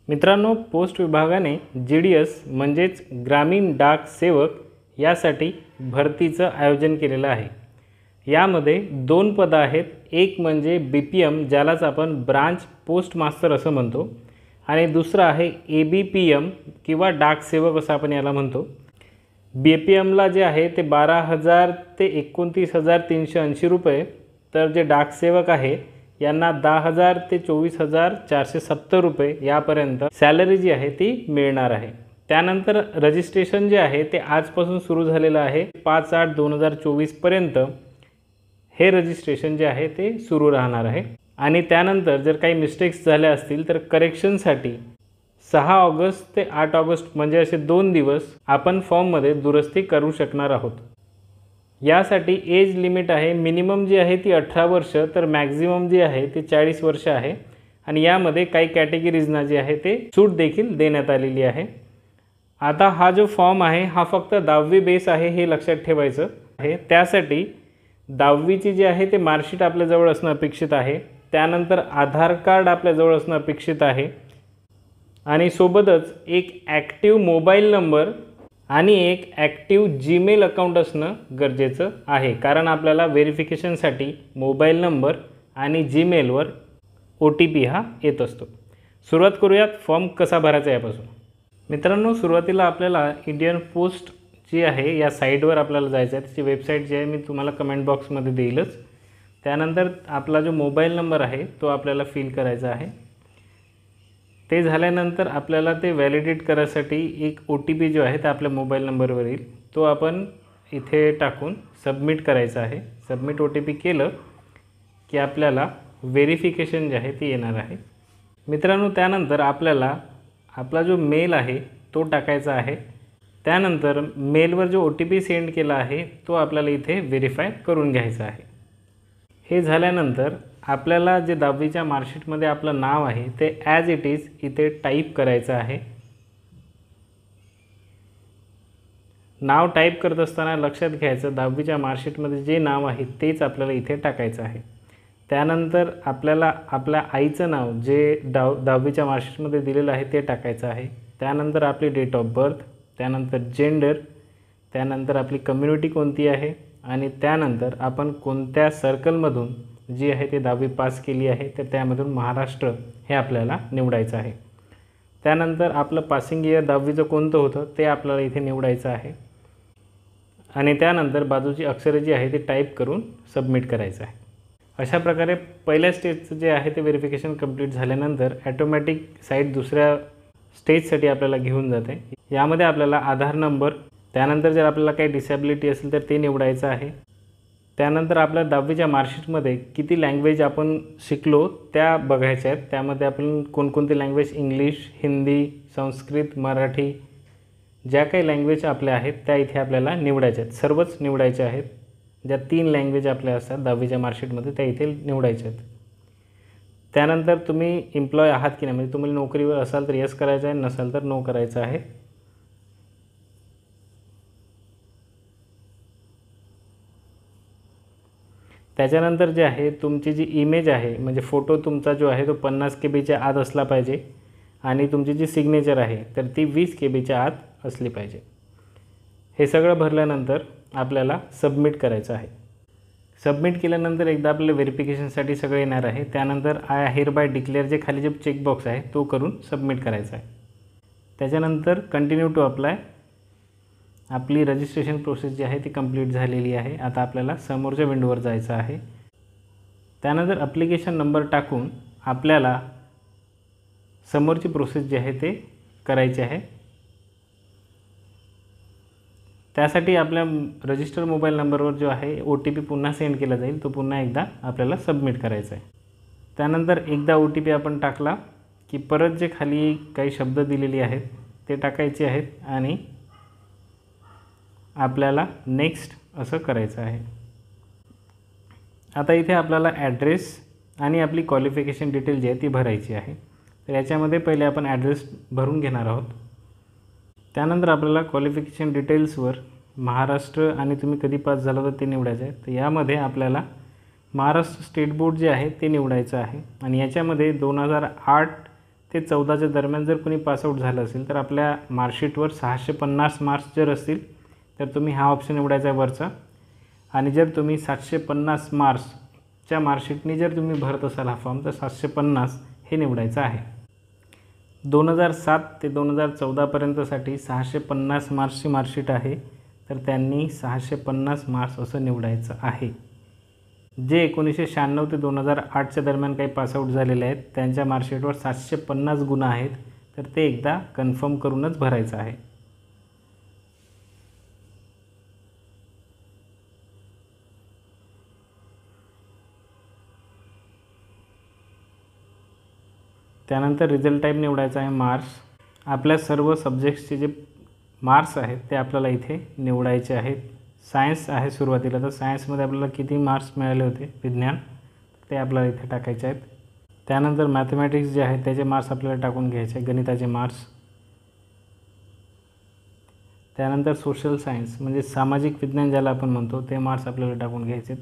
मित्रांनो, पोस्ट विभागाने GDS म्हणजेच ग्रामीण डाक सेवक यासाठी भरतीचं आयोजन केलेलं आहे। यामध्ये 2 पदं आहेत। एक म्हणजे BPM ज्यालाच आपण ब्रांच पोस्ट मास्टर असं म्हणतो आणि दुसरं आहे ABPM किंवा डाक सेवक असं आपण याला म्हणतो। BPMला जे आहे ते 12,000 ते 29,380 रुपये, तर जे डाक सेवक आहे यांना 10,000 ते 24,470 रुपये यापर्यंत सॅलरी जी आहे ती मिळणार आहे। त्यानंतर रजिस्ट्रेशन जे आहे ते आजपासून सुरू झालेलं आहे। 5/8/2024 पर्यंत हे रजिस्ट्रेशन जे आहे ते सुरू राहणार आहे आणि त्यानंतर जर काही मिस्टेक्स झाल्या असतील तर करेक्शनसाठी 6 ऑगस्ट ते 8 ऑगस्ट म्हणजे असे 2 दिवस आपण फॉर्ममध्ये दुरुस्ती करू शकणार आहोत। यासाठी एज लिमिट आहे, मिनिमम जी आहे ती 18 वर्ष तर मॅक्झिमम जी आहे ती 40 वर्ष आहे आणि यामध्ये काही कॅटेगरीजना जी आहे ते सूट देखील देण्यात आलेली आहे। आता हा जो फॉर्म आहे हा फक्त 10वी बेस आहे हे लक्षात ठेवायचं आहे। त्यासाठी 10वीची जी आहे ते मार्कशीट आपल्या जवळ असणं अपेक्षित आहे। त्यानंतर आधार कार्ड आपल्या जवळ असणं अपेक्षित आहे आणि सोबतच एक ॲक्टिव्ह मोबाईल नंबर आणि एक ॲक्टिव्ह जीमेल अकाउंट असणं गरजेचं आहे, कारण आपल्याला व्हेरिफिकेशनसाठी मोबाईल नंबर आणि जीमेलवर OTP हा येत असतो। सुरुवात करूयात फॉर्म कसा भरायचा यापासून। मित्रांनो, सुरुवातीला आपल्याला इंडियन पोस्ट जी आहे या साईटवर आपल्याला जायचं आहे। त्याची वेबसाईट जी आहे मी तुम्हाला कमेंट बॉक्समध्ये देईलच। त्यानंतर आपला जो मोबाईल नंबर आहे तो आपल्याला फिल करायचा आहे। ते झाल्यानंतर आपल्याला ते व्हॅलिडेट करायसाठी एक OTP जो आहे ते आपल्या मोबाईल नंबरवर येईल, तो आपण इथे टाकून सबमिट करायचा आहे। सबमिट OTP केलं की आपल्याला व्हेरिफिकेशन जे आहे ते येणार आहे। मित्रांनो, त्यानंतर आपल्याला आपला जो मेल आहे तो टाकायचा आहे। त्यानंतर मेलवर जो OTP सेंड केला आहे तो आपल्याला इथे व्हेरीफाय करून घ्यायचा आहे। हे झाल्यानंतर आपल्याला जे 10वीच्या मार्कशीटमध्ये आपलं नाव आहे ते ॲज इट इज इथे टाईप करायचं आहे। नाव टाईप करत असताना लक्षात घ्यायचं 10वीच्या मार्कशीटमध्ये जे नाव आहे तेच आपल्याला इथे टाकायचं आहे। त्यानंतर आपल्याला आपल्या आईचं नाव जे 10वीच्या मार्कशीटमध्ये दिलेलं आहे ते टाकायचं आहे। त्यानंतर आपली डेट ऑफ बर्थ, त्यानंतर जेंडर, त्यानंतर आपली कम्युनिटी कोणती आहे आणि त्यानंतर आपण कोणत्या सर्कलमधून जी आहे ते 10वी पास केली आहे तर त्यामधून महाराष्ट्र हे आपल्याला निवडायचं आहे। त्यानंतर आपलं पासिंग इयर 10वीचं कोणतं होतं ते आपल्याला इथे निवडायचं आहे आणि त्यानंतर बाजूची अक्षरे जी आहे ती टाईप करून सबमिट करायचं आहे। अशा प्रकारे पहिल्या स्टेजचं जे आहे ते व्हेरिफिकेशन कंप्लीट झाल्यानंतर ॲटोमॅटिक साईट दुसऱ्या स्टेजसाठी आपल्याला घेऊन जाते। यामध्ये आपल्याला आधार नंबर, त्यानंतर जर आपल्याला काही डिसेबिलिटी असेल तर ते निवडायचं आहे। त्यानंतर आपल्या 10वीच्या मार्कशीटमध्ये किती लँग्वेज आपण शिकलो त्या बघायच्या आहेत। त्यामध्ये आपण कोणकोणती लँग्वेज, इंग्लिश, हिंदी, संस्कृत, मराठी, ज्या काही लँग्वेज आपल्या आहेत त्या इथे आपल्याला निवडायच्या आहेत। सर्वच निवडायच्या आहेत। ज्या 3 लँग्वेज आपल्या असतात 10वीच्या मार्कशीटमध्ये त्या इथे निवडायच्या आहेत। त्यानंतर तुम्ही एम्प्लॉय आहात की नाही, म्हणजे तुम्ही नोकरीवर असाल तर येस करायचं आहे, नसाल तर नो करायचं आहे। त्याच्यानंतर जे आहे तुमची जी इमेज आहे म्हणजे फोटो तुमचा जो आहे तो 50 KBच्या आत असला पाहिजे आणि तुमची जी सिग्नेचर आहे तर ती 20 KBच्या आत असली पाहिजे। हे सगळं भरल्यानंतर आपल्याला सबमिट करायचं आहे। सबमिट केल्यानंतर एकदा आपल्याला व्हेरिफिकेशनसाठी सगळं येणार आहे। त्यानंतर आय हिअरबाय डिक्लेअर जे खाली जे चेकबॉक्स आहे तो करून सबमिट करायचा आहे। त्याच्यानंतर कंटिन्यू टू अप्लाय, आपली रजिस्ट्रेशन प्रोसेस जी आहे ती कंप्लीट झालेली आहे। आता आपल्याला समोरच्या विंडोवर जायचं आहे। त्यानंतर ॲप्लिकेशन नंबर टाकून आपल्याला समोरची प्रोसेस जी आहे ते करायची आहे। त्यासाठी आपल्या रजिस्टर मोबाईल नंबरवर जो आहे OTP पुन्हा सेंड केला जाईल, तो पुन्हा एकदा आपल्याला सबमिट करायचा आहे। त्यानंतर एकदा OTP आपण टाकला की परत जे खाली काही शब्द दिलेले आहेत ते टाकायचे आहेत आणि आपल्याला नेक्स्ट असं करायचं आहे। आता इथे आपल्याला ॲड्रेस आणि आपली क्वालिफिकेशन डिटेल जी आहे ती भरायची आहे। तर याच्यामध्ये पहिले आपण ॲड्रेस भरून घेणार आहोत। त्यानंतर आपल्याला क्वालिफिकेशन डिटेल्सवर महाराष्ट्र आणि तुम्ही कधी पास झाला तर ते निवडायचं आहे। तर यामध्ये आपल्याला महाराष्ट्र स्टेट बोर्ड जे आहे ते निवडायचं आहे आणि याच्यामध्ये 2008 ते 14च्या दरम्यान जर कोणी पासआउट झालं असेल तर आपल्या मार्कशीटवर 650 मार्क्स जर असतील तर तुम्ही हा ऑप्शन निवडायचा आहे वरचा. आणि जर तुम्ही 750 मार्क्सच्या मार्कशीटनी जर तुम्ही भरत असाल हा फॉर्म तर 750 हे निवडायचं आहे. 2007 ते 2014पर्यंतसाठी 650 मार्क्सची मार्कशीट आहे तर त्यांनी 650 मार्क्स असं निवडायचं आहे. जे 1996 ते 2008च्या दरम्यान काही पासआउट झालेले आहेत त्यांच्या मार्कशीटवर 750 गुण आहेत तर ते एकदा कन्फर्म करूनच भरायचं आहे. त्यानंतर रिझल्ट टाईप निवडायचा आहे मार्क्स. आपल्या सर्व सब्जेक्ट्सचे जे मार्क्स आहेत ते आपल्याला इथे निवडायचे आहेत. सायन्स आहे सुरुवातीला, तर सायन्समध्ये आपल्याला किती मार्क्स मिळाले होते विज्ञान ते आपल्याला इथे टाकायचे आहेत. त्यानंतर मॅथमॅटिक्स जे आहे त्याचे मार्क्स आपल्याला टाकून घ्यायचे, गणिताचे मार्क्स. त्यानंतर सोशल सायन्स म्हणजे सामाजिक विज्ञान ज्याला आपण म्हणतो ते मार्क्स आपल्याला टाकून घ्यायचे.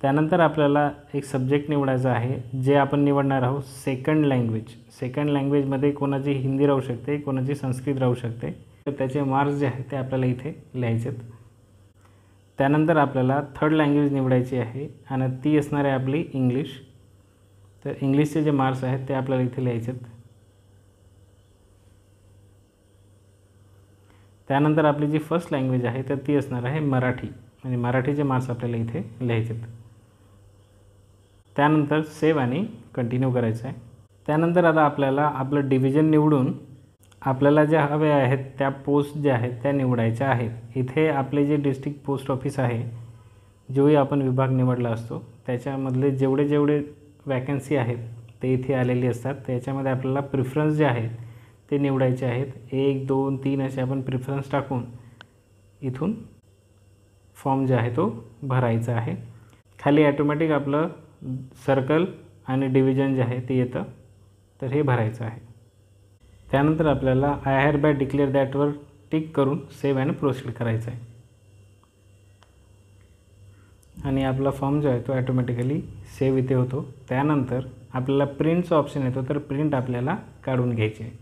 त्यानंतर आपल्याला एक सब्जेक्ट निवडायचा आहे जे आपण निवडणार आहोत सेकंड लँग्वेज. सेकंड लँग्वेजमध्ये कोणाची हिंदी राहू शकते, कोणाची संस्कृत राहू शकते, तर त्याचे मार्क्स जे आहेत ते आपल्याला इथे लिहायचे. त्यानंतर आपल्याला थर्ड लँग्वेज निवडायची आहे आणि ती असणार आहे आपली इंग्लिश. तर इंग्लिशचे जे मार्क्स आहेत ते आपल्याला इथे लिहायचे. त्यानंतर आपली जी फर्स्ट लँग्वेज आहे तर ती असणार आहे मराठी आणि मराठीचे मार्क्स आपल्याला इथे लिहायचे. त्यानंतर सेव्ह आणि कंटिन्यू करायचं आहे. त्यानंतर आता आपल्याला आपलं डिव्हिजन निवडून आपल्याला ज्या हवे आहेत त्या पोस्ट ज्या आहेत त्या निवडायच्या आहेत. इथे आपले जे डिस्ट्रिक्ट पोस्ट ऑफिस आहे, जोही आपण विभाग निवडला असतो त्याच्यामधले जेवढे वॅकन्सी आहेत ते इथे आलेली असतात. त्याच्यामध्ये आपल्याला प्रिफरन्स जे आहेत ते निवडायचे आहेत. 1, 2, 3 असे आपण प्रिफरन्स टाकून इथून फॉर्म जे आहे तो भरायचा आहे. खाली ॲटोमॅटिक आपलं सर्कल आणि डिव्हिजन जे आहे ते येतं, तर हे भरायचं आहे. त्यानंतर आपल्याला आय हेअर बाय डिक्लेअर दॅटवर टिक करून सेव्ह अँड प्रोसीड करायचं आहे आणि आपला फॉर्म जो आहे तो ॲटोमॅटिकली सेव्ह इथे होतो. त्यानंतर आपल्याला प्रिंटचा ऑप्शन येतो, तर प्रिंट आपल्याला काढून घ्यायची आहे.